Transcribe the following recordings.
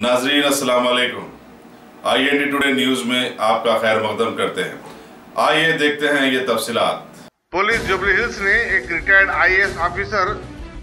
नाजरीन अस्सलाम वालेकुम। IND टुडे न्यूज में आपका खैर मकदम करते हैं। आइए देखते हैं ये तफसीलात। पुलिस जुबली हिल्स ने एक रिटायर्ड IAS ऑफिसर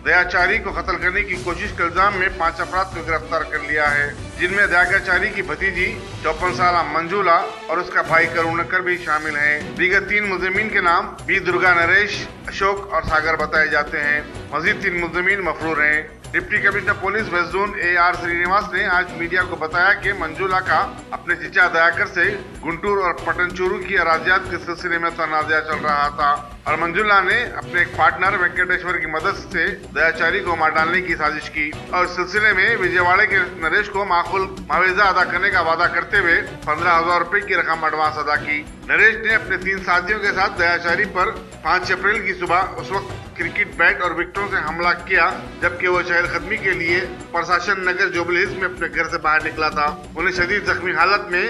दयाचारी को कत्ल करने की कोशिश के इल्जाम में 5 अफराद को गिरफ्तार कर लिया है, जिनमें दयाचारी की भतीजी 54 साल मंजूला और उसका भाई करुणकर भी शामिल हैं। दीगर 3 मुलजिमीन के नाम बी दुर्गा, नरेश, अशोक और सागर बताए जाते हैं। मजीद 3 मुलजिमीन मफरूर हैं। Deputy commissioner police west zone AR Srinivas ने आज मीडिया को बताया कि मंजूला का अपने चचा दयाकर से गुंटूर और पटनचूरू की अराजियात के सिलसिले में तनाज़ा चल रहा था और मंजूला ने अपने एक पार्टनर वेंकटेश्वर की मदद से दयाचारी को मार डालने की साजिश की और इस सिलसिले में विजयवाड़ा के नरेश को माकूल मुआवजा अदा करने का वादा करते हुए 15,000 रुपए की रकम एडवांस अदा की। नरेश ने अपने 3 साथियों के साथ दयाचारी पर 5 अप्रैल की सुबह उस वक्त क्रिकेट बैट और विकेटों से हमला किया जबकि वो चहलकदमी के लिए प्रशासन नगर जुबली हिल्स में अपने घर से बाहर निकला था। उन्हें शदीद जख्मी हालत में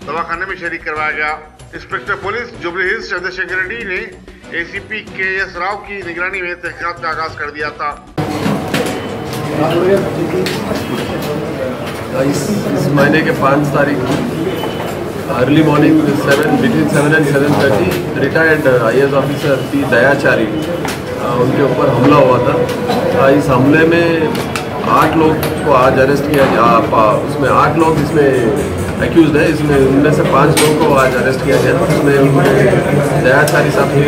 दवाखाने में शरीक करवाया गया। Inspector police jubilee hills Chandrashekhar Reddy ने ACP KS राव की निगरानी में तहकीकात का आगाज कर दिया था। इस महीने के 5 तारीख early morning between 7 and 7:30 retired IAS officer P Dayachari उनके ऊपर हमला हुआ था। इस हमले में 8 लोग को आज अरेस्ट किया गया। उसमें 8 लोग इसमें एक्यूज है, इसमें उनमें से 5 लोगों को आज अरेस्ट किया गया। उसमें उनके दयाचारी साहब के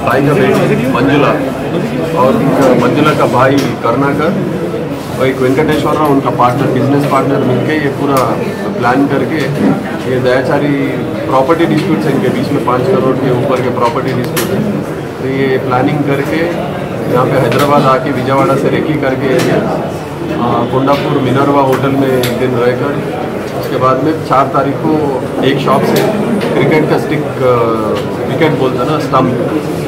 भाई का बेटी मंजूला और मंजूला का भाई करुणाकर और एक वेंकटेश्वर राव उनका पार्टनर, बिजनेस पार्टनर मिलके ये पूरा प्लान करके ये दयाचारी प्रॉपर्टी डिस्प्यूट है, इनके बीच में 5 करोड़ के ऊपर के प्रॉपर्टी डिस्प्यूट है। तो ये प्लानिंग करके यहाँ पे हैदराबाद आके विजयवाड़ा से रेकी करके कोंडापुर मिनरवा होटल में एक दिन रहकर उसके बाद में 4 तारीख को एक शॉप से क्रिकेट का स्टिक विकेट बोलते हैं ना, स्टम्प,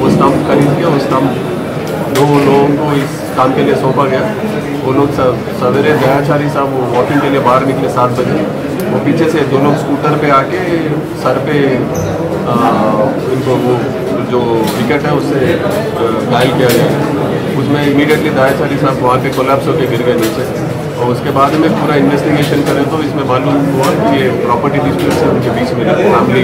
वो स्टम्प खरीद के वो स्टम्प 2 लोगों को इस काम के लिए सौंपा गया। वो लोग सवेरे दयाचारी साहब वो वॉकिंग के लिए बाहर निकले 7 बजे। वो पीछे से 2 लोग स्कूटर पे आके सर पे इनको वो जो विकेट है उससे घायल किया गया। उसमें इमीडिएटली दयाचारी साहब वहाँ पे कोलैप्स होकर गिर गए नीचे और उसके बाद में पूरा इन्वेस्टिगेशन करें तो इसमें मालूम हुआ कि ये प्रॉपर्टी डिस्प्यूट है उनके बीच में, फैमिली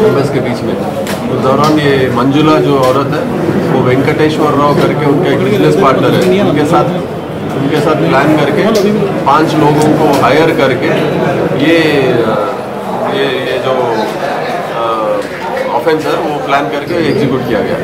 मेम्बर्स के बीच में। उस दौरान ये मंजूला जो औरत है वो वेंकटेश्वर राव करके उनके एक बिजनेस पार्टनर है, उनके साथ प्लान करके 5 लोगों को हायर करके ये जो ऑफेंस है वो प्लान करके एग्जीक्यूट किया गया।